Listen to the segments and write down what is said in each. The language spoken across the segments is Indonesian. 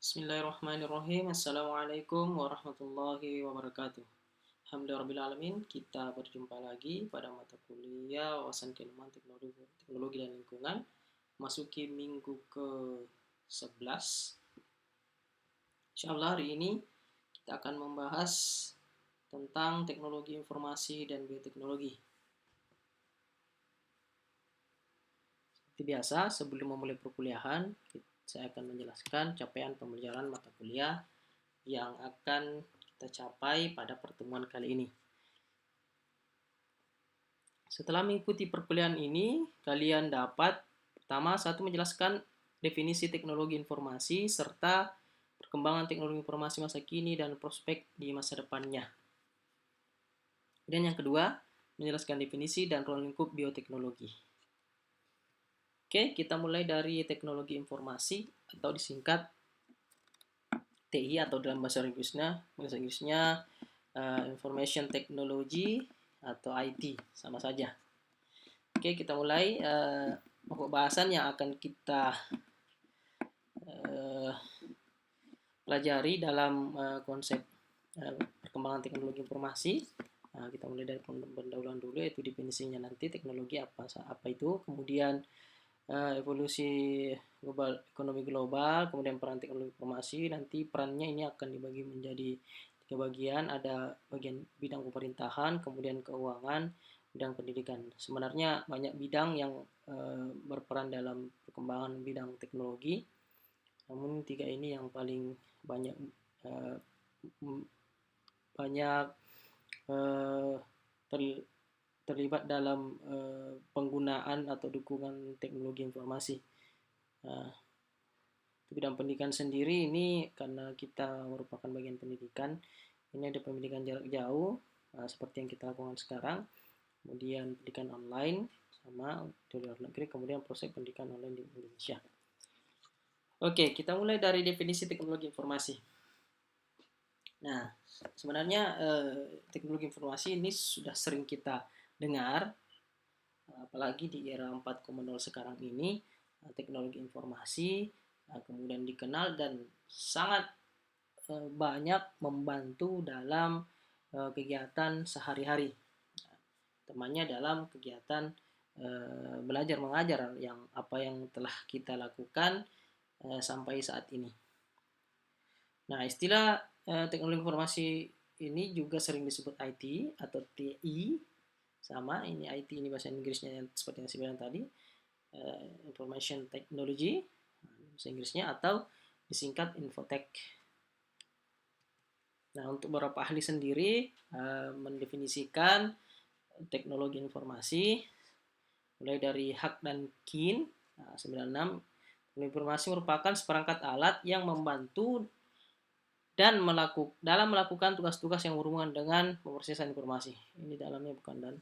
Bismillahirrahmanirrahim. Assalamualaikum warahmatullahi wabarakatuh. Alhamdulillahirrahmanirrahim. Kita berjumpa lagi pada mata kuliah wawasan keilmuan teknologi dan lingkungan. Masuki minggu ke-11. Insyaallah hari ini kita akan membahas tentang teknologi informasi dan bioteknologi. Seperti biasa, sebelum memulai perkuliahan, saya akan menjelaskan capaian pembelajaran mata kuliah yang akan kita capai pada pertemuan kali ini. Setelah mengikuti perkuliahan ini, kalian dapat pertama menjelaskan definisi teknologi informasi serta perkembangan teknologi informasi masa kini dan prospek di masa depannya. Dan yang kedua, menjelaskan definisi dan ruang lingkup bioteknologi. Oke, kita mulai dari teknologi informasi atau disingkat TI atau dalam bahasa Inggrisnya Information Technology atau IT, sama saja. Oke, kita mulai pokok bahasan yang akan kita pelajari dalam konsep perkembangan teknologi informasi. Kita mulai dari pendahuluan dulu, yaitu definisinya nanti teknologi apa itu, kemudian evolusi ekonomi global, kemudian peran teknologi informasi. Nanti perannya ini akan dibagi menjadi 3 bagian, ada bagian bidang pemerintahan, kemudian keuangan, bidang pendidikan. Sebenarnya banyak bidang yang berperan dalam perkembangan bidang teknologi, namun 3 ini yang paling banyak terlibat dalam penggunaan atau dukungan teknologi informasi. Bidang pendidikan sendiri ini karena kita merupakan bagian pendidikan, ini ada pendidikan jarak jauh seperti yang kita lakukan sekarang, kemudian pendidikan online sama di luar negeri, kemudian proses pendidikan online di Indonesia. Oke, kita mulai dari definisi teknologi informasi. Nah, sebenarnya teknologi informasi ini sudah sering kita dengar, apalagi di era 4.0 sekarang ini. Teknologi informasi kemudian dikenal dan sangat banyak membantu dalam kegiatan sehari-hari, temannya dalam kegiatan belajar mengajar yang telah kita lakukan sampai saat ini. Nah, istilah teknologi informasi ini juga sering disebut IT atau TI, sama ini IT ini bahasa Inggrisnya seperti yang saya bilang tadi, Information Technology bahasa Inggrisnya, atau disingkat Infotech. Nah, untuk beberapa ahli sendiri mendefinisikan teknologi informasi mulai dari Hack dan Keen 96. Informasi merupakan seperangkat alat yang membantu dan dalam melakukan tugas-tugas yang berhubungan dengan pemrosesan informasi. Ini dalamnya bukan dan.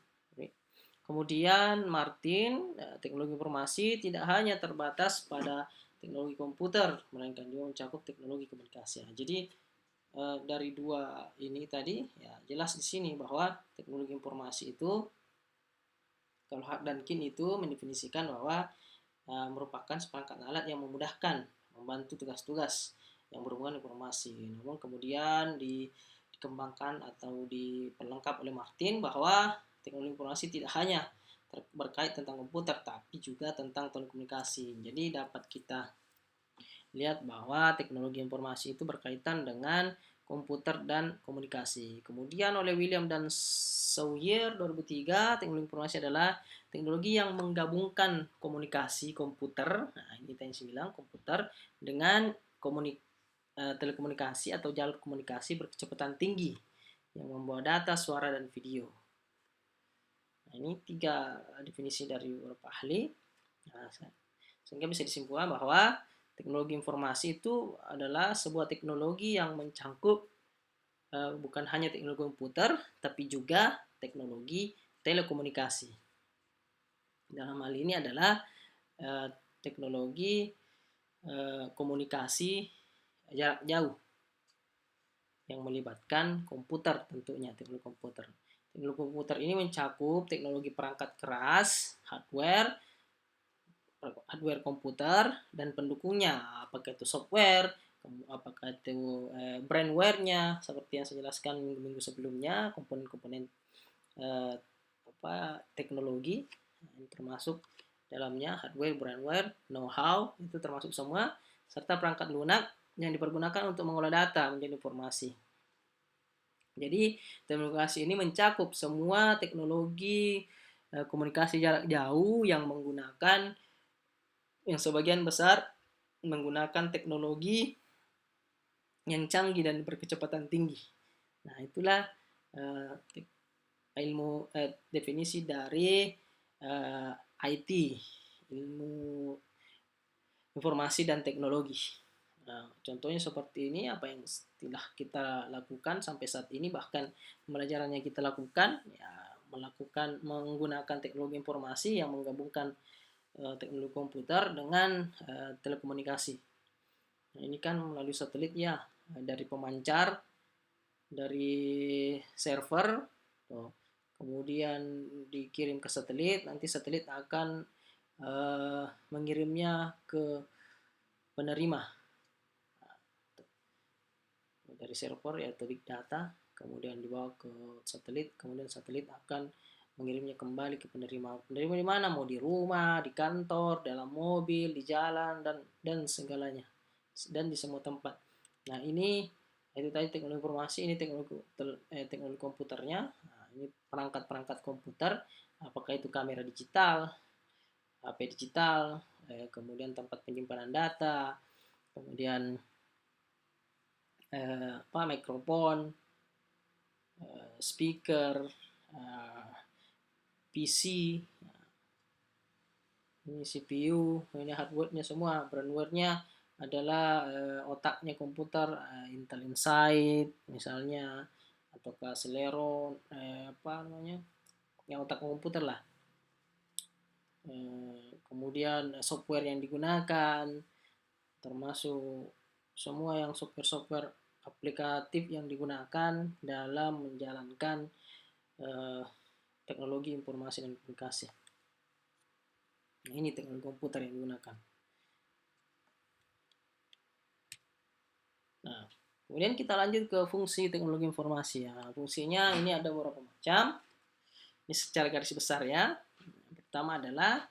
Kemudian Martin, teknologi informasi tidak hanya terbatas pada teknologi komputer, melainkan juga mencakup teknologi komunikasi. Nah, jadi dari 2 ini tadi ya jelas di sini bahwa teknologi informasi itu, kalau Hack dan Keen itu mendefinisikan bahwa merupakan seperangkat alat yang memudahkan membantu tugas-tugas yang berhubungan informasi. Namun kemudian dikembangkan atau diperlengkap oleh Martin bahwa teknologi informasi tidak hanya berkait tentang komputer, tapi juga tentang telekomunikasi. Jadi dapat kita lihat bahwa teknologi informasi itu berkaitan dengan komputer dan komunikasi. Kemudian oleh William dan Sawyer 2003, teknologi informasi adalah teknologi yang menggabungkan komunikasi komputer, nah ini yang saya bilang komputer, dengan telekomunikasi atau jalur komunikasi berkecepatan tinggi yang membawa data, suara, dan video. Nah, ini 3 definisi dari beberapa ahli. Nah, sehingga bisa disimpulkan bahwa teknologi informasi itu adalah sebuah teknologi yang mencakup bukan hanya teknologi komputer, tapi juga teknologi telekomunikasi. Dalam hal ini adalah teknologi komunikasi jarak jauh yang melibatkan komputer tentunya, teknologi komputer. Teknologi komputer ini mencakup teknologi perangkat keras, hardware komputer dan pendukungnya, apakah itu software, apakah itu brandware-nya seperti yang saya jelaskan minggu-minggu sebelumnya, komponen-komponen teknologi, termasuk dalamnya hardware, brandware, know-how, itu termasuk semua, serta perangkat lunak yang dipergunakan untuk mengolah data menjadi informasi. Jadi teknologi ini mencakup semua teknologi komunikasi jarak jauh yang sebagian besar menggunakan teknologi yang canggih dan berkecepatan tinggi. Nah, itulah definisi dari IT, ilmu informasi dan teknologi. Nah, contohnya seperti ini, apa yang telah kita lakukan sampai saat ini, bahkan pembelajaran yang kita lakukan, ya, menggunakan teknologi informasi yang menggabungkan teknologi komputer dengan telekomunikasi. Nah, ini kan melalui satelit ya, dari pemancar, dari server, kemudian dikirim ke satelit, nanti satelit akan mengirimnya ke penerima dari server, yaitu big data, kemudian dibawa ke satelit, kemudian satelit akan mengirimnya kembali ke penerima. Penerima di mana? Mau di rumah, di kantor, dalam mobil, di jalan, dan segalanya, dan di semua tempat. Nah, ini itu tadi teknologi informasi, ini teknologi komputernya. Nah, ini perangkat-perangkat komputer, apakah itu kamera digital, HP digital, kemudian tempat penyimpanan data, kemudian mikrofon, speaker, PC, ini CPU, ini hardware-nya semua. Brandware-nya adalah otaknya komputer, Intel Inside misalnya, ataukah Celeron, yang otak komputer lah. Kemudian software yang digunakan, termasuk semua yang software aplikatif yang digunakan dalam menjalankan teknologi informasi dan komunikasi. Nah, ini teknologi komputer yang digunakan. Nah, kemudian kita lanjut ke fungsi teknologi informasi. Ya, fungsinya ini ada beberapa macam. Ini secara garis besar ya. Pertama adalah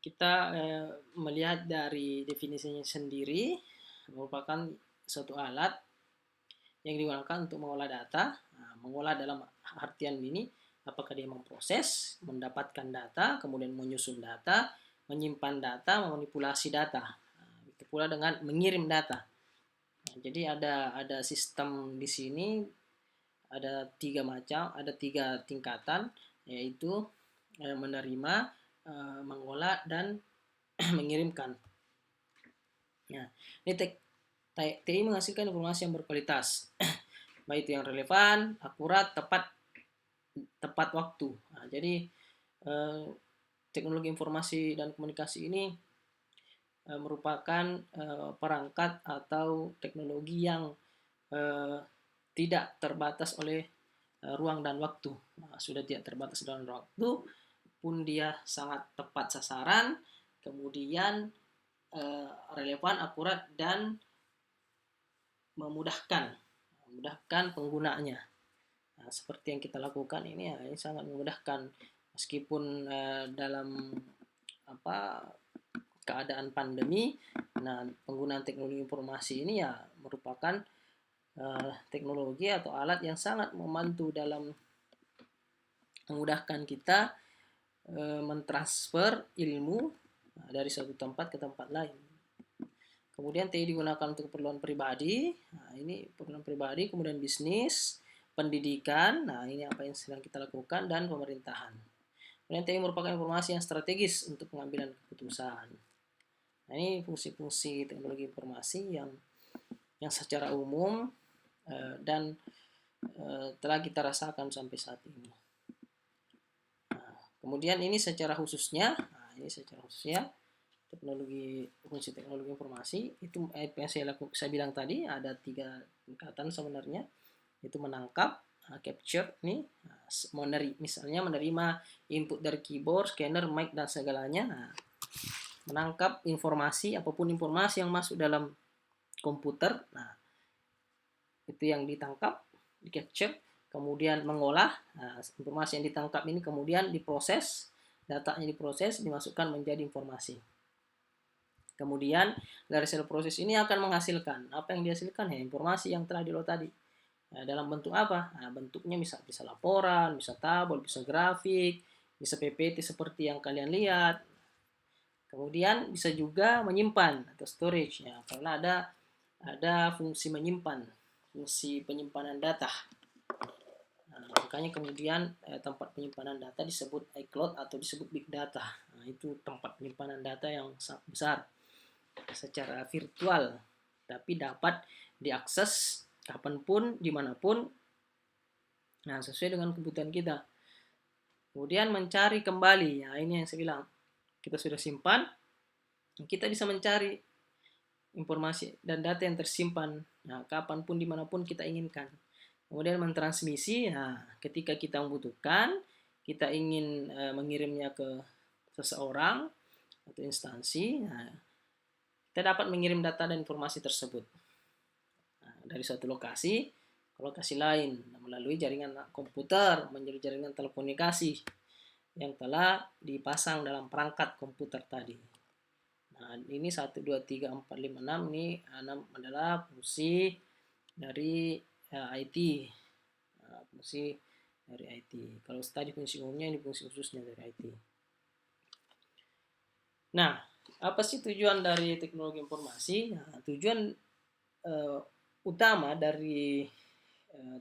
kita melihat dari definisinya sendiri, merupakan suatu alat yang digunakan untuk mengolah data. Nah, mengolah dalam artian ini, apakah dia memproses, mendapatkan data, kemudian menyusun data, menyimpan data, memanipulasi data. Nah, itu pula dengan mengirim data. Nah, jadi ada sistem di sini, ada tiga tingkatan, yaitu menerima, mengolah, dan mengirimkan. Nah, ini TI menghasilkan informasi yang berkualitas, baik itu yang relevan, akurat, tepat waktu. Nah, jadi teknologi informasi dan komunikasi ini merupakan perangkat atau teknologi yang tidak terbatas oleh ruang dan waktu. Nah, sudah tidak terbatas dalam waktu, pun dia sangat tepat sasaran, kemudian relevan, akurat, dan memudahkan penggunanya. Nah, seperti yang kita lakukan ini ya, ini sangat memudahkan meskipun dalam keadaan pandemi. Nah, penggunaan teknologi informasi ini ya merupakan teknologi atau alat yang sangat membantu dalam memudahkan kita mentransfer ilmu dari satu tempat ke tempat lain. Kemudian TI digunakan untuk keperluan pribadi. Nah, ini keperluan pribadi, kemudian bisnis, pendidikan. Nah, ini apa yang sedang kita lakukan, dan pemerintahan. Kemudian TI merupakan informasi yang strategis untuk pengambilan keputusan. Nah, ini fungsi-fungsi teknologi informasi yang secara umum dan telah kita rasakan sampai saat ini. Kemudian ini secara khususnya, fungsi teknologi informasi itu yang saya bilang tadi, ada 3 tingkatan sebenarnya, itu menangkap, capture nih, misalnya menerima input dari keyboard, scanner, mic, dan segalanya. Menangkap informasi, apapun informasi yang masuk dalam komputer. Nah, itu yang ditangkap, di capture, kemudian mengolah. Nah, informasi yang ditangkap ini kemudian diproses, datanya diproses, dimasukkan menjadi informasi. Kemudian dari sel proses ini akan menghasilkan apa yang dihasilkan, ya informasi yang telah di-load tadi. Nah, dalam bentuk apa? Nah, bentuknya bisa laporan, bisa tabel, bisa grafik, bisa PPT seperti yang kalian lihat. Kemudian bisa juga menyimpan atau storage, ya, karena ada fungsi menyimpan, fungsi penyimpanan data. Nah, makanya kemudian tempat penyimpanan data disebut iCloud atau disebut big data. Nah, itu tempat penyimpanan data yang sangat besar secara virtual, tapi dapat diakses kapanpun, dimanapun, nah sesuai dengan kebutuhan kita. Kemudian mencari kembali, ya ini yang saya bilang, kita sudah simpan, kita bisa mencari informasi dan data yang tersimpan, nah, kapanpun, dimanapun kita inginkan. Kemudian mentransmisi, nah, ketika kita membutuhkan, kita ingin mengirimnya ke seseorang atau instansi, nah, kita dapat mengirim data dan informasi tersebut dari suatu lokasi ke lokasi lain melalui jaringan komputer, menjadi jaringan telekomunikasi yang telah dipasang dalam perangkat komputer tadi. Nah, ini 1, 2, 3, 4, 5, 6, ini 6 adalah fungsi dari IT. Fungsi dari IT. Kalau tadi fungsi umumnya, ini fungsi khususnya dari IT. Nah, apa sih tujuan dari teknologi informasi? Nah, tujuan utama dari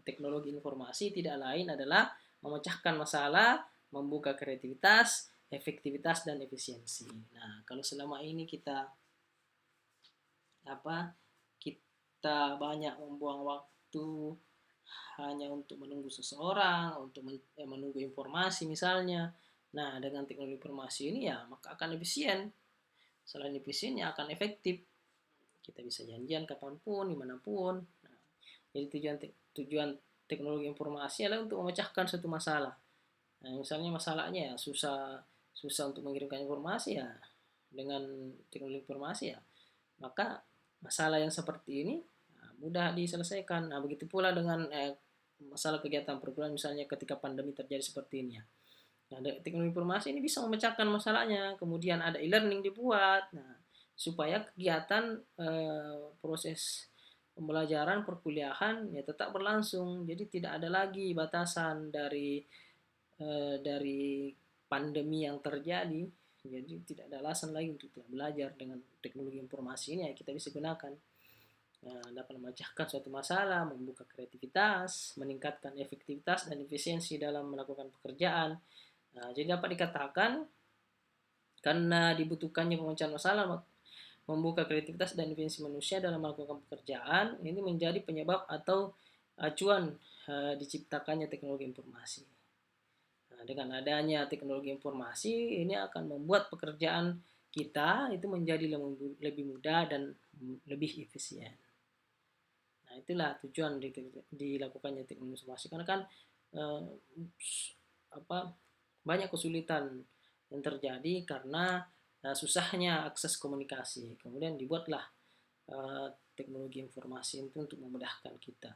teknologi informasi tidak lain adalah memecahkan masalah, membuka kreativitas, efektivitas, dan efisiensi. Nah, kalau selama ini kita banyak membuang waktu hanya untuk menunggu seseorang, untuk menunggu informasi misalnya. Nah, dengan teknologi informasi ini ya maka akan efisien. Selain efisien ya akan efektif. Kita bisa janjian kapanpun, dimanapun. Nah, jadi tujuan teknologi informasi adalah untuk memecahkan suatu masalah. Nah, misalnya masalahnya ya susah untuk mengirimkan informasi, ya dengan teknologi informasi ya maka masalah yang seperti ini mudah diselesaikan. Nah, begitu pula dengan masalah kegiatan perguruan misalnya ketika pandemi terjadi seperti ini ya. Nah, teknologi informasi ini bisa memecahkan masalahnya. Kemudian ada e-learning dibuat. Nah, supaya kegiatan proses pembelajaran perkuliahan ya tetap berlangsung. Jadi tidak ada lagi batasan dari pandemi yang terjadi. Jadi tidak ada alasan lagi untuk tidak belajar. Dengan teknologi informasi ini ya kita bisa gunakan. Dapat memecahkan suatu masalah, membuka kreativitas, meningkatkan efektivitas dan efisiensi dalam melakukan pekerjaan. Nah, jadi dapat dikatakan karena dibutuhkannya pemecahan masalah, membuka kreativitas dan efisiensi manusia dalam melakukan pekerjaan, ini menjadi penyebab atau acuan diciptakannya teknologi informasi. Nah, dengan adanya teknologi informasi, ini akan membuat pekerjaan kita itu menjadi lebih mudah dan lebih efisien. Nah, itulah tujuan dilakukannya teknologi informasi, karena kan banyak kesulitan yang terjadi karena susahnya akses komunikasi. Kemudian dibuatlah teknologi informasi itu untuk memudahkan kita.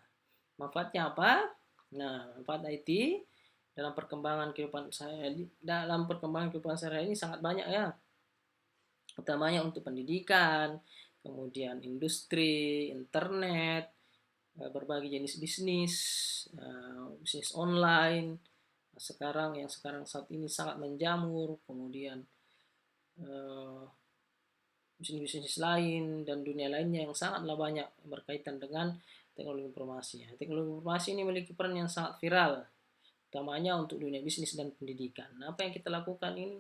Manfaatnya apa? Nah, manfaat IT dalam perkembangan kehidupan saya ini sangat banyak ya. Utamanya untuk pendidikan, kemudian industri, internet, berbagai jenis bisnis, bisnis online, sekarang saat ini sangat menjamur, kemudian bisnis-bisnis lain dan dunia lainnya yang sangatlah banyak berkaitan dengan teknologi informasi. Teknologi informasi ini memiliki peran yang sangat viral, utamanya untuk dunia bisnis dan pendidikan. Nah, apa yang kita lakukan ini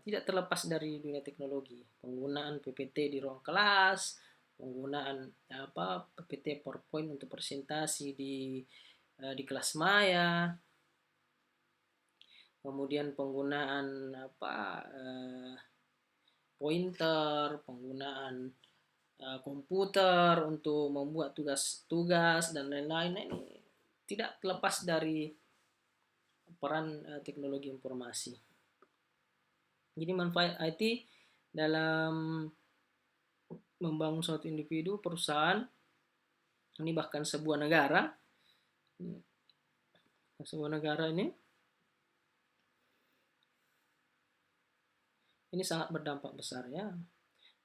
tidak terlepas dari dunia teknologi. Penggunaan PPT di ruang kelas, penggunaan PPT PowerPoint untuk presentasi di kelas maya, kemudian penggunaan pointer, penggunaan komputer untuk membuat tugas-tugas dan lain-lain. Ini tidak terlepas dari peran teknologi informasi. Jadi manfaat IT dalam membangun suatu individu, perusahaan, ini bahkan sebuah negara. Sebuah negara ini sangat berdampak besar ya.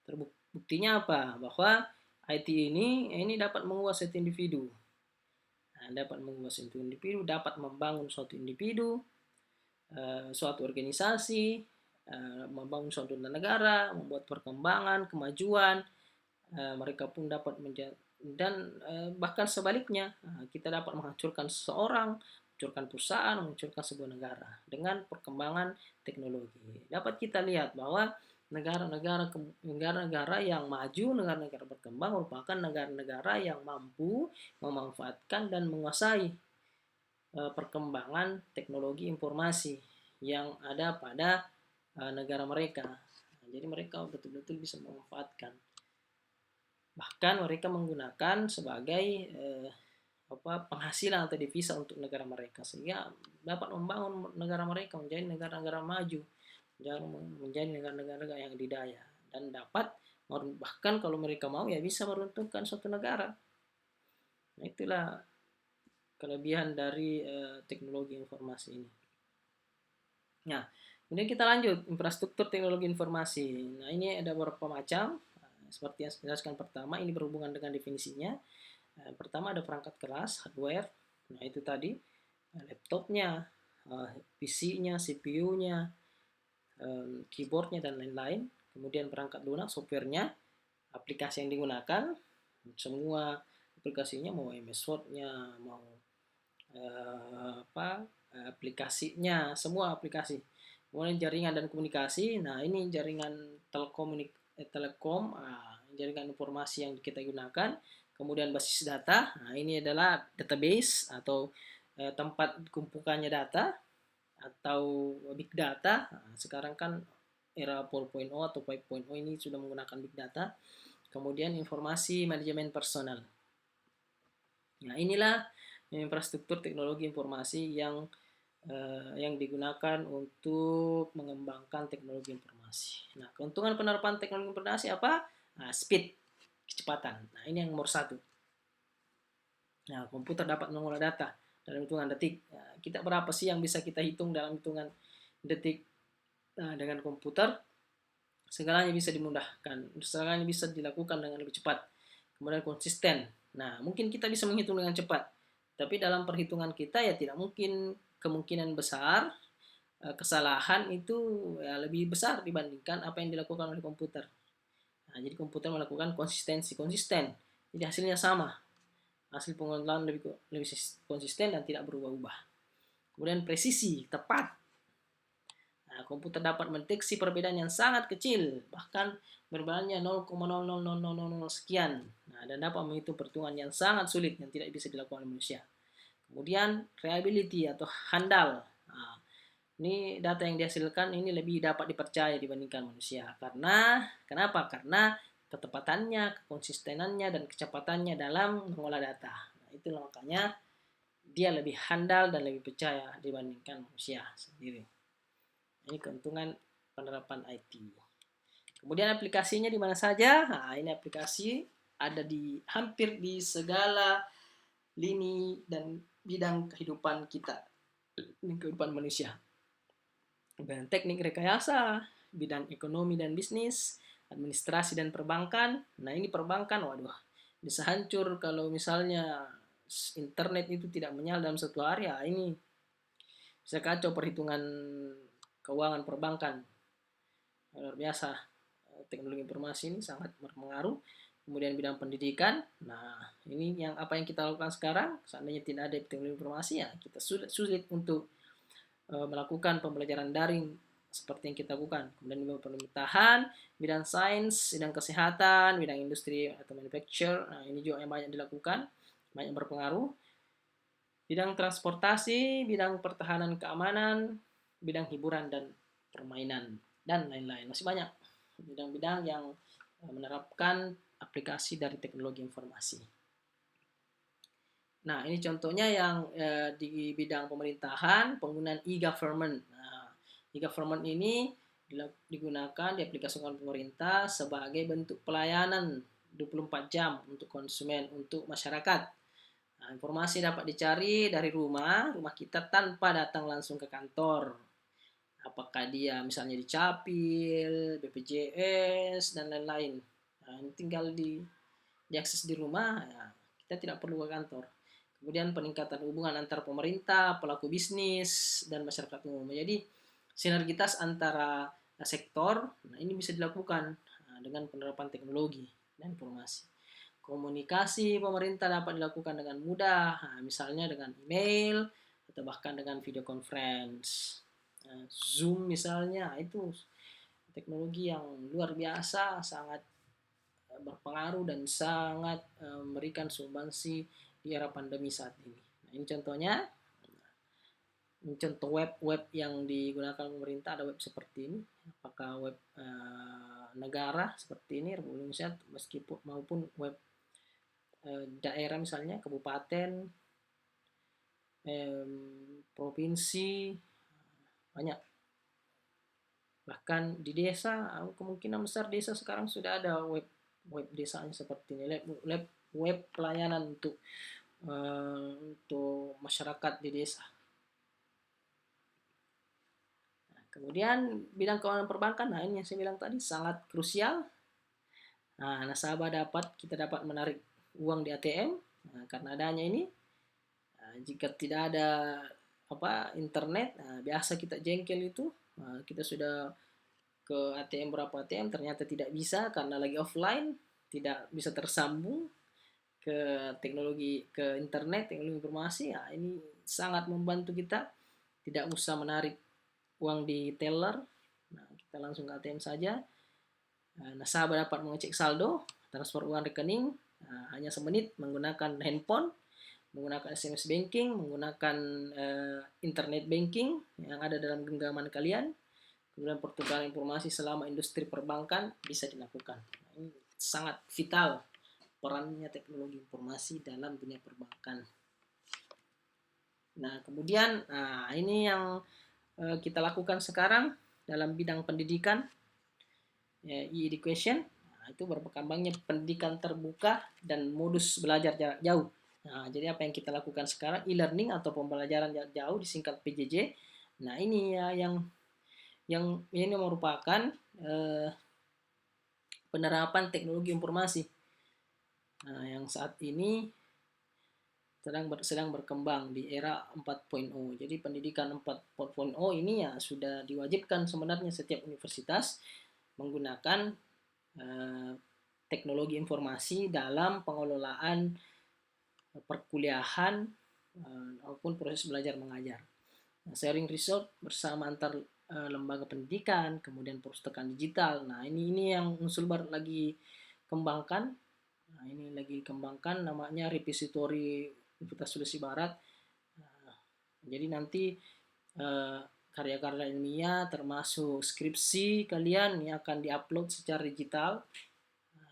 Terbuktinya apa? Bahwa IT ini dapat menguasai individu. Nah, dapat menguasai individu, dapat membangun suatu individu, suatu organisasi, membangun suatu negara, membuat perkembangan, kemajuan. Mereka pun dapat dan bahkan sebaliknya, kita dapat menghancurkan seseorang, menghancurkan perusahaan, menghancurkan sebuah negara dengan perkembangan teknologi. Dapat kita lihat bahwa negara-negara yang maju, negara-negara berkembang merupakan negara-negara yang mampu memanfaatkan dan menguasai perkembangan teknologi informasi yang ada pada negara mereka. Jadi mereka betul-betul bisa memanfaatkan. Bahkan mereka menggunakan sebagai penghasilan atau devisa untuk negara mereka, sehingga dapat membangun negara mereka menjadi negara-negara maju, menjadi negara-negara yang didaya, dan dapat bahkan kalau mereka mau ya bisa meruntuhkan suatu negara. Nah, itulah kelebihan dari teknologi informasi ini. Nah, kemudian kita lanjut infrastruktur teknologi informasi. Nah, ini ada beberapa macam. Seperti yang saya jelaskan pertama, ini berhubungan dengan definisinya. Pertama ada perangkat keras, hardware. Nah, itu tadi laptopnya, PC-nya, CPU-nya, keyboardnya, dan lain-lain. Kemudian perangkat lunak, software-nya, aplikasi yang digunakan, semua aplikasinya, mau MS Word-nya, mau aplikasinya, semua aplikasi. Kemudian jaringan dan komunikasi. Nah, ini jaringan telekom, jaringan informasi yang kita gunakan. Kemudian basis data. Nah, ini adalah database atau tempat kumpulannya data atau big data. Nah, sekarang kan era 4.0 atau 5.0 ini sudah menggunakan big data. Kemudian informasi manajemen personal. Nah, inilah infrastruktur teknologi informasi yang digunakan untuk mengembangkan teknologi informasi. Nah, keuntungan penerapan teknologi informasi apa? Nah, speed, kecepatan. Nah, ini yang nomor satu. Nah, komputer dapat mengolah data dalam hitungan detik. Nah, kita berapa sih yang bisa kita hitung dalam hitungan detik? Nah, dengan komputer, segalanya bisa dimudahkan. Segalanya bisa dilakukan dengan lebih cepat. Kemudian konsisten. Nah, mungkin kita bisa menghitung dengan cepat. Tapi dalam perhitungan kita ya tidak mungkin, kemungkinan besar kesalahan itu ya lebih besar dibandingkan apa yang dilakukan oleh komputer. Nah, jadi komputer melakukan konsisten, jadi hasilnya sama, hasil pengulangan lebih konsisten dan tidak berubah-ubah. Kemudian presisi, tepat. Nah, komputer dapat mendeteksi perbedaan yang sangat kecil, bahkan perbedaannya 0,00000 sekian. Nah, dan dapat menghitung perhitungan yang sangat sulit yang tidak bisa dilakukan oleh manusia. Kemudian reliability atau handal. Nah, ini data yang dihasilkan ini lebih dapat dipercaya dibandingkan manusia. Kenapa? Karena ketepatannya, konsistenannya, dan kecepatannya dalam mengolah data. Nah, itulah makanya dia lebih handal dan lebih percaya dibandingkan manusia sendiri. Ini keuntungan penerapan IT. Kemudian aplikasinya di mana saja? Nah, ini aplikasi ada hampir di segala lini dan bidang kehidupan kita, kehidupan manusia. Bidang teknik rekayasa, bidang ekonomi dan bisnis, administrasi dan perbankan. Nah, ini perbankan, waduh, bisa hancur kalau misalnya internet itu tidak menyala dalam satu hari. Ya, ini bisa kacau perhitungan keuangan perbankan. Luar biasa, teknologi informasi ini sangat berpengaruh. Kemudian bidang pendidikan. Nah, ini apa yang kita lakukan sekarang. Seandainya tidak ada teknologi informasi, ya kita sulit untuk melakukan pembelajaran daring seperti yang kita lakukan. Kemudian bidang pemerintahan, bidang sains, bidang kesehatan, bidang industri atau manufacture. Nah, ini juga yang banyak dilakukan, banyak berpengaruh. Bidang transportasi, bidang pertahanan keamanan, bidang hiburan dan permainan, dan lain-lain. Masih banyak bidang-bidang yang menerapkan aplikasi dari teknologi informasi. Nah, ini contohnya yang di bidang pemerintahan, penggunaan e-government. Nah, e-government ini digunakan, diaplikasikan pemerintah sebagai bentuk pelayanan 24 jam untuk konsumen, untuk masyarakat. Nah, informasi dapat dicari dari rumah kita tanpa datang langsung ke kantor. Apakah dia misalnya di Capil, BPJS, dan lain-lain. Nah, ini tinggal diakses di rumah, ya, kita tidak perlu ke kantor. Kemudian peningkatan hubungan antar pemerintah, pelaku bisnis, dan masyarakat umum. Jadi sinergitas antara sektor, nah ini bisa dilakukan dengan penerapan teknologi dan informasi. Komunikasi pemerintah dapat dilakukan dengan mudah, misalnya dengan email atau bahkan dengan video conference. Zoom misalnya, itu teknologi yang luar biasa, sangat berpengaruh dan sangat memberikan sumbangsi di era pandemi saat ini. Nah, ini contohnya. Ini contoh web yang digunakan pemerintah, ada web seperti ini. Apakah web negara seperti ini, Republik Indonesia, meskipun maupun web daerah misalnya kabupaten, provinsi, banyak. Bahkan di desa, kemungkinan besar desa sekarang sudah ada web desanya seperti ini, web pelayanan untuk masyarakat di desa. Kemudian bidang keuangan perbankan, nah ini yang saya bilang tadi sangat krusial. Nah, nasabah kita dapat menarik uang di ATM. Nah, karena adanya ini, jika tidak ada internet, biasa kita jengkel itu, kita sudah ke ATM berapa ATM, ternyata tidak bisa karena lagi offline, tidak bisa tersambung ke internet, teknologi informasi. Nah, ini sangat membantu kita, tidak usah menarik uang di teller, nah kita langsung ke ATM saja. Nasabah dapat mengecek saldo, transfer uang rekening hanya semenit menggunakan handphone, menggunakan SMS banking, menggunakan internet banking yang ada dalam genggaman kalian. Kemudian pertukaran informasi selama industri perbankan bisa dilakukan. Ini sangat vital perannya teknologi informasi dalam dunia perbankan. Nah, kemudian ini yang kita lakukan sekarang dalam bidang pendidikan, e-education. Nah, itu berkembangnya pendidikan terbuka dan modus belajar jarak jauh. Nah, jadi apa yang kita lakukan sekarang, e-learning atau pembelajaran jarak jauh, disingkat PJJ. Nah, ini ya yang ini merupakan penerapan teknologi informasi. Nah, yang saat ini sedang berkembang di era 4.0. Jadi pendidikan 4.0 ini ya sudah diwajibkan sebenarnya setiap universitas menggunakan teknologi informasi dalam pengelolaan perkuliahan maupun proses belajar mengajar. Nah, sharing result bersama antar lembaga pendidikan, kemudian perpustakaan digital. Nah, ini yang Unsulbar lagi kembangkan. Nah, ini lagi dikembangkan, namanya repository Universitas Sulawesi Barat. Jadi nanti karya-karya ilmiah termasuk skripsi kalian ini akan diupload secara digital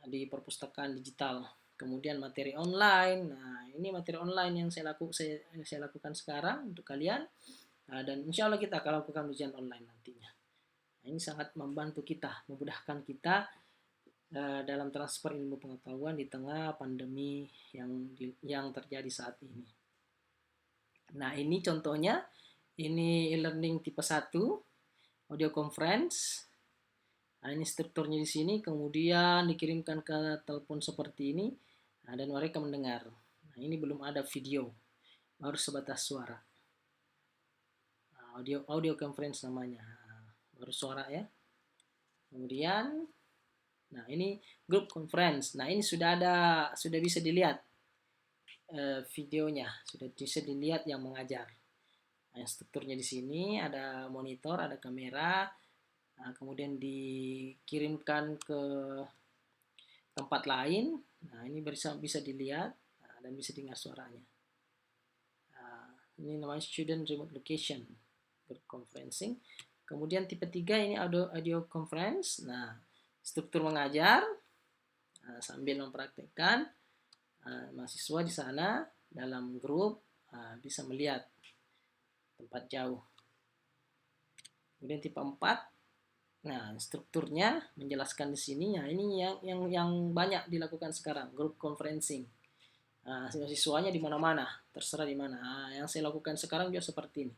di perpustakaan digital. Kemudian materi online. Nah, ini materi online yang saya lakukan sekarang untuk kalian. Dan insya Allah kita akan lakukan ujian online nantinya. Nah, ini sangat membantu kita, memudahkan kita dalam transfer ilmu pengetahuan di tengah pandemi yang terjadi saat ini. Nah, ini contohnya, ini e-learning tipe 1, audio conference. Nah, ini strukturnya di sini, kemudian dikirimkan ke telepon seperti ini, dan mereka mendengar. Nah, ini belum ada video, baru sebatas suara. Audio conference namanya, baru suara ya. Kemudian, nah ini group conference. Nah, ini sudah bisa dilihat videonya, sudah bisa dilihat yang mengajar. Nah, strukturnya di sini ada monitor, ada kamera, kemudian dikirimkan ke tempat lain. Nah, ini bisa dilihat dan bisa dengar suaranya. Ini namanya student remote location group conferencing. Kemudian tipe 3 ini audio conference. Nah, struktur mengajar sambil mempraktekkan, mahasiswa di sana dalam grup bisa melihat tempat jauh. Kemudian tipe 4 Nah, strukturnya menjelaskan di sini ya, ini yang banyak dilakukan sekarang, group conferencing. Nah, siswanya di mana-mana, terserah di mana. Nah, yang saya lakukan sekarang juga seperti ini.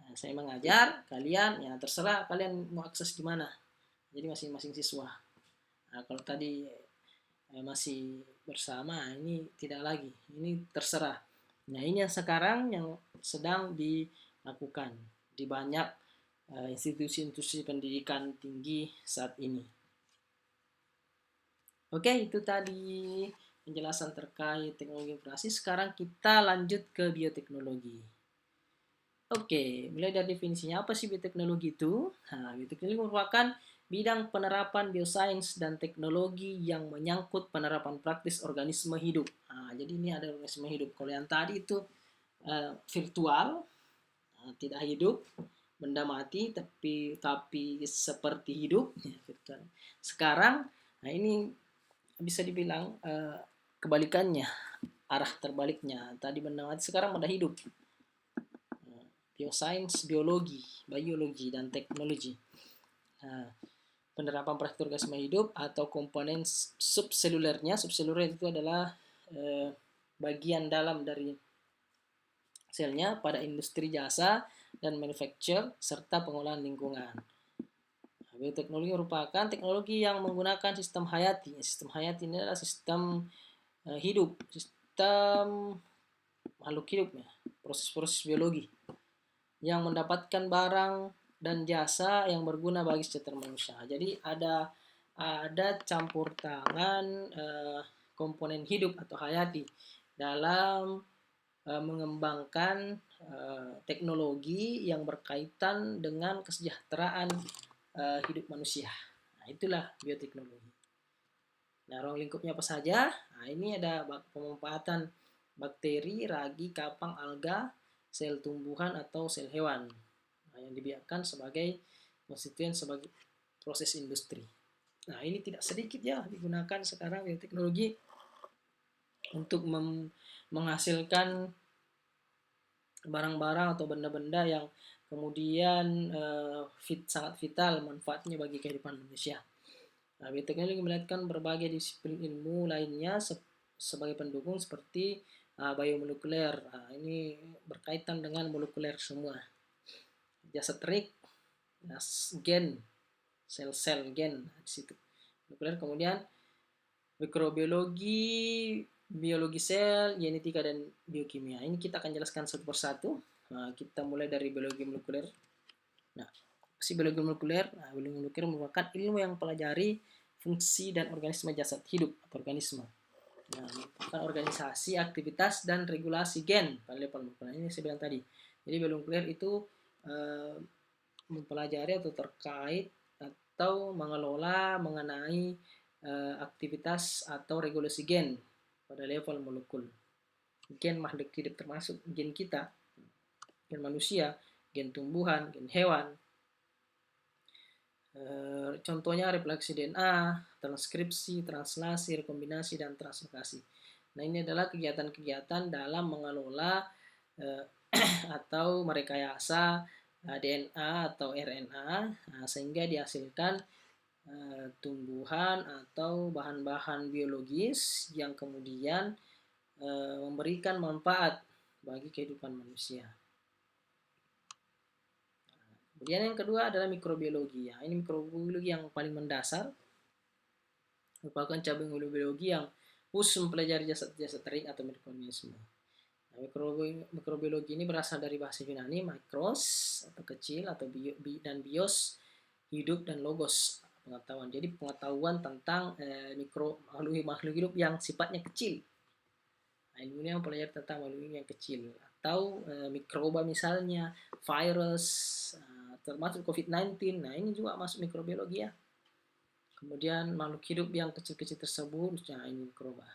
Nah, saya mengajar, kalian ya terserah kalian mau akses di mana. Jadi masing-masing siswa. Nah, kalau tadi masih bersama, ini tidak lagi. Ini terserah. Nah, ini yang sekarang yang sedang dilakukan di banyak institusi-institusi pendidikan tinggi saat ini. Oke, itu tadi penjelasan terkait teknologi informasi. Sekarang kita lanjut ke bioteknologi. Oke, mulai dari definisinya apa sih bioteknologi itu? Nah, bioteknologi merupakan bidang penerapan biosains dan teknologi yang menyangkut penerapan praktis organisme hidup. Nah, jadi ini ada organisme hidup. Kalau yang tadi itu virtual, tidak hidup, benda mati tapi seperti hidup. Virtual. Sekarang, nah ini bisa dibilang kebalikannya, arah terbaliknya. Tadi benda mati, sekarang benda hidup. Biosains, biologi, dan teknologi. Nah, penerapan praktik organisme hidup atau komponen subselulernya. Subseluler itu adalah bagian dalam dari selnya pada industri jasa dan manufacture serta pengolahan lingkungan. Bioteknologi merupakan teknologi yang menggunakan sistem hayati. Sistem hayati ini adalah sistem hidup, sistem makhluk hidup, ya, proses-proses biologi yang mendapatkan barang dan jasa yang berguna bagi sejahtera manusia. Jadi ada campur tangan komponen hidup atau hayati dalam mengembangkan teknologi yang berkaitan dengan kesejahteraan hidup manusia. Nah, itulah bioteknologi. Nah, ruang lingkupnya apa saja? Nah, ini ada pemanfaatan bakteri, ragi, kapang, alga, sel tumbuhan atau sel hewan. Nah, yang dibiarkan sebagai konstituen sebagai proses industri. Nah, ini tidak sedikit ya digunakan sekarang bioteknologi untuk menghasilkan barang-barang atau benda-benda yang kemudian sangat vital manfaatnya bagi kehidupan manusia. Nah, bioteknologi melibatkan berbagai disiplin ilmu lainnya sebagai pendukung seperti biomolekuler. Nah, ini berkaitan dengan molekuler semua. Jasa trik, gen, sel-sel gen di situ. Molekuler, kemudian mikrobiologi, biologi sel, genetika dan biokimia. Ini kita akan jelaskan satu persatu. Nah, kita mulai dari biologi molekuler. Nah, biologi molekuler. Nah, biologi molekuler merupakan ilmu yang mempelajari fungsi dan organisme jasad hidup atau organisme. Nah, merupakan organisasi, aktivitas, dan regulasi gen pada level molekuler. Ini saya bilang tadi. Jadi biologi molekuler itu mempelajari atau terkait atau mengelola mengenai aktivitas atau regulasi gen pada level molekul. Gen makhluk hidup termasuk gen kita, gen manusia, gen tumbuhan, gen hewan. Contohnya replikasi DNA, transkripsi, translasi, rekombinasi, dan translokasi. Nah, ini adalah kegiatan-kegiatan dalam mengelola atau merekayasa DNA atau RNA sehingga dihasilkan tumbuhan atau bahan-bahan biologis yang kemudian memberikan manfaat bagi kehidupan manusia. Kemudian yang kedua adalah mikrobiologi. Ya, ini mikrobiologi yang paling mendasar, merupakan cabang biologi yang khusus mempelajari jasad-jasad tereng atau mikroorganisme. Nah, mikrobiologi ini berasal dari bahasa Yunani mikros atau kecil atau dan bios hidup dan logos pengetahuan. Jadi pengetahuan tentang makhluk hidup yang sifatnya kecil. Nah, ilmunya mempelajari tentang makhluk hidup yang kecil atau mikroba misalnya, virus, termasuk COVID-19. Nah, ini juga masuk mikrobiologi ya. Kemudian makhluk hidup yang kecil-kecil tersebut, nah ini mikroba,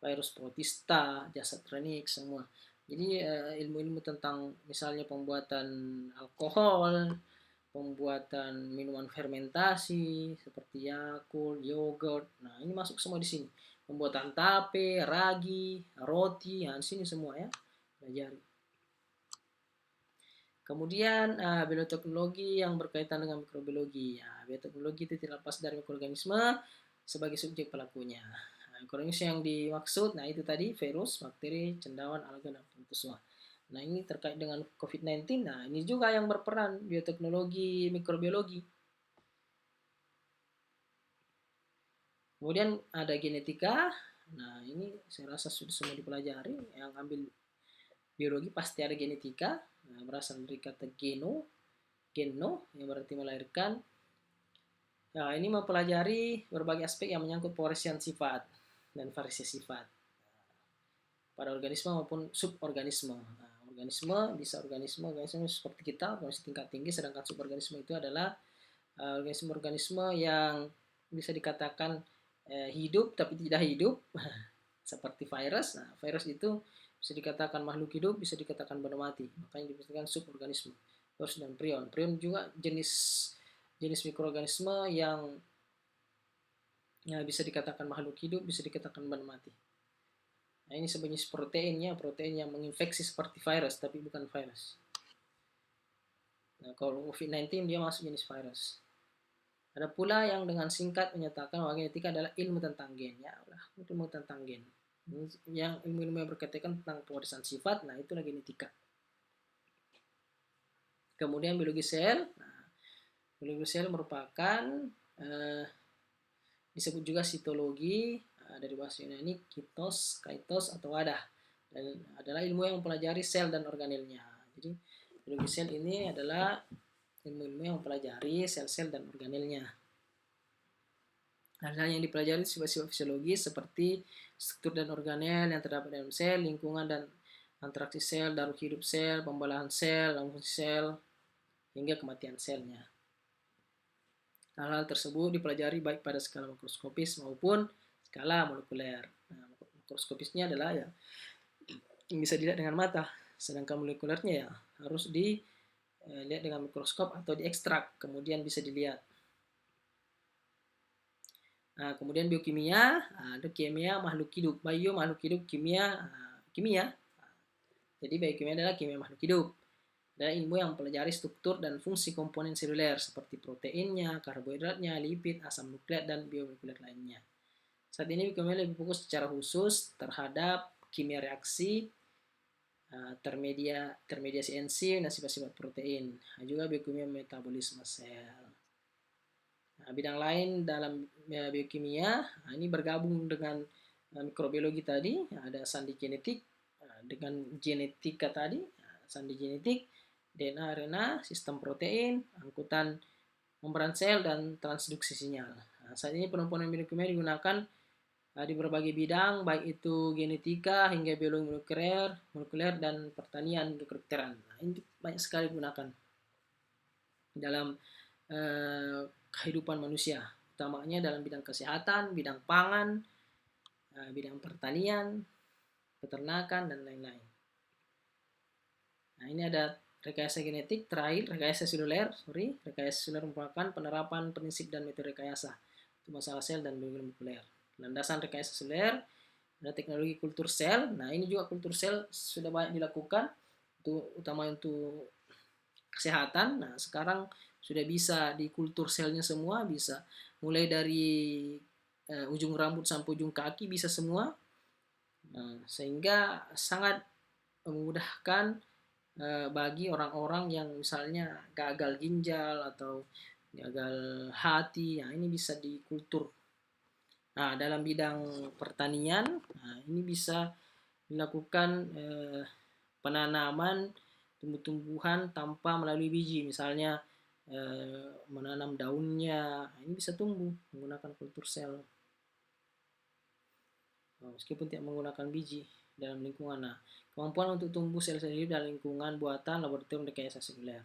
virus, protista, jasad renik, semua. Jadi ilmu-ilmu tentang misalnya pembuatan alkohol, pembuatan minuman fermentasi seperti Yakult, yogurt. Nah, ini masuk semua di sini. Pembuatan tape, ragi, roti, nah di sini semua ya. Pelajari. Kemudian bioteknologi yang berkaitan dengan mikrobiologi. Bioteknologi itu tidak lepas dari mikroorganisme sebagai subjek pelakunya. Mikroorganisme yang dimaksud, itu tadi virus, bakteri, cendawan, alga, dan protozoa. Nah, ini terkait dengan COVID-19. Nah, ini juga yang berperan bioteknologi mikrobiologi. Kemudian ada genetika. Nah, ini saya rasa sudah semua dipelajari. Yang ambil biologi pasti ada genetika. Nah, berasal dari kata geno yang berarti melahirkan. Nah, ini mempelajari berbagai aspek yang menyangkut pewarisian sifat dan variasi sifat pada organisme maupun suborganisme. Nah, organisme seperti kita, organisme tingkat tinggi, sedangkan suborganisme itu adalah organisme-organisme yang bisa dikatakan hidup tapi tidak hidup, seperti virus. Nah, virus itu bisa dikatakan makhluk hidup, bisa dikatakan benda mati. Makanya disebutkan suborganisme. Terus dan prion. Prion juga jenis mikroorganisme yang bisa dikatakan makhluk hidup, bisa dikatakan benda mati. Nah, ini sejenis protein yang menginfeksi seperti virus, tapi bukan virus. Nah, kalau COVID-19 dia masuk jenis virus. Ada pula yang dengan singkat menyatakan bahwa genetika adalah ilmu tentang gen. Ya, ilmu tentang gen. Yang ilmu-ilmu yang berkaitan tentang pewarisan sifat, nah itulah genetika. Kemudian biologi sel. Nah, biologi sel merupakan disebut juga sitologi, dari bahasa Yunani kitos, kaitos, atau wadah, dan adalah ilmu yang mempelajari sel dan organelnya. Jadi biologi sel ini adalah ilmu-ilmu yang mempelajari sel-sel dan organelnya. Hal-hal yang dipelajari sifat-sifat fisiologis seperti struktur dan organel yang terdapat dalam sel, lingkungan dan interaksi sel, darur hidup sel, pembelahan sel, fungsi sel, hingga kematian selnya. Hal-hal tersebut dipelajari baik pada skala makroskopis maupun skala molekuler. Nah, makroskopisnya adalah yang bisa dilihat dengan mata, sedangkan molekulernya harus dilihat dengan mikroskop atau diekstrak, kemudian bisa dilihat. Nah, kemudian biokimia, ada kimia makhluk hidup, bio makhluk hidup, kimia. Jadi biokimia adalah kimia makhluk hidup. Adalah ilmu yang mempelajari struktur dan fungsi komponen seluler seperti proteinnya, karbohidratnya, lipid, asam nukleat, dan biomolekuler lainnya. Saat ini biokimia lebih fokus secara khusus terhadap kimia reaksi, termediasi enzim, dan sifat-sifat protein. Juga biokimia metabolisme sel. Nah, bidang lain dalam biokimia, ini bergabung dengan mikrobiologi tadi, ada sandi genetik, dengan genetika tadi, sandi genetik, DNA, RNA, sistem protein, angkutan membran sel, dan transduksi sinyal. Nah, saat ini penelitian biokimia digunakan di berbagai bidang, baik itu genetika hingga biologi molekuler dan pertanian kedokteran. Nah, ini banyak sekali digunakan dalam kehidupan manusia, utamanya dalam bidang kesehatan, bidang pangan, bidang pertanian, peternakan, dan lain-lain. Nah, ini ada rekayasa genetik terakhir, rekayasa seluler. Rekayasa seluler merupakan penerapan prinsip dan metode rekayasa untuk masalah sel dan biologi molekuler. Landasan rekayasa seluler ada teknologi kultur sel. Nah, ini juga kultur sel sudah banyak dilakukan, utama untuk kesehatan. Nah, sekarang sudah bisa di kultur selnya semua, bisa mulai dari ujung rambut sampai ujung kaki bisa semua. Nah, sehingga sangat memudahkan bagi orang-orang yang misalnya gagal ginjal atau gagal hati. Nah, ini bisa dikultur. Nah, dalam bidang pertanian, ini bisa dilakukan penanaman tumbuh-tumbuhan tanpa melalui biji, misalnya menanam daunnya, ini bisa tumbuh menggunakan kultur sel, meskipun tidak menggunakan biji dalam lingkungan. Nah, kemampuan untuk tumbuh sel-sel hidup dalam lingkungan buatan laboratorium rekayasa seluler.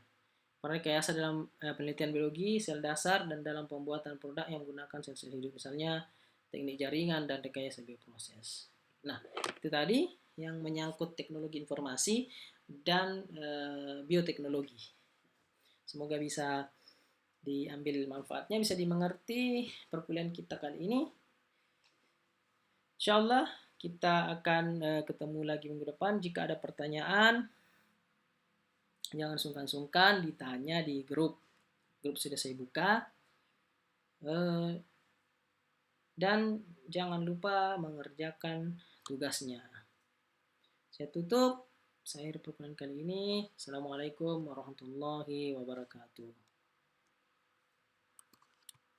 Rekayasa dalam penelitian biologi sel dasar dan dalam pembuatan produk yang menggunakan sel-sel hidup, misalnya teknik jaringan dan rekayasa bioproses. Nah, itu tadi yang menyangkut teknologi informasi dan bioteknologi. Semoga bisa diambil manfaatnya, bisa dimengerti perkuliahan kita kali ini. Insyaallah kita akan ketemu lagi minggu depan. Jika ada pertanyaan, Jangan sungkan-sungkan ditanya di grup. Grup sudah saya buka. Dan jangan lupa mengerjakan tugasnya. Saya tutup. Saya perkenalan kali ini. Assalamualaikum warahmatullahi wabarakatuh.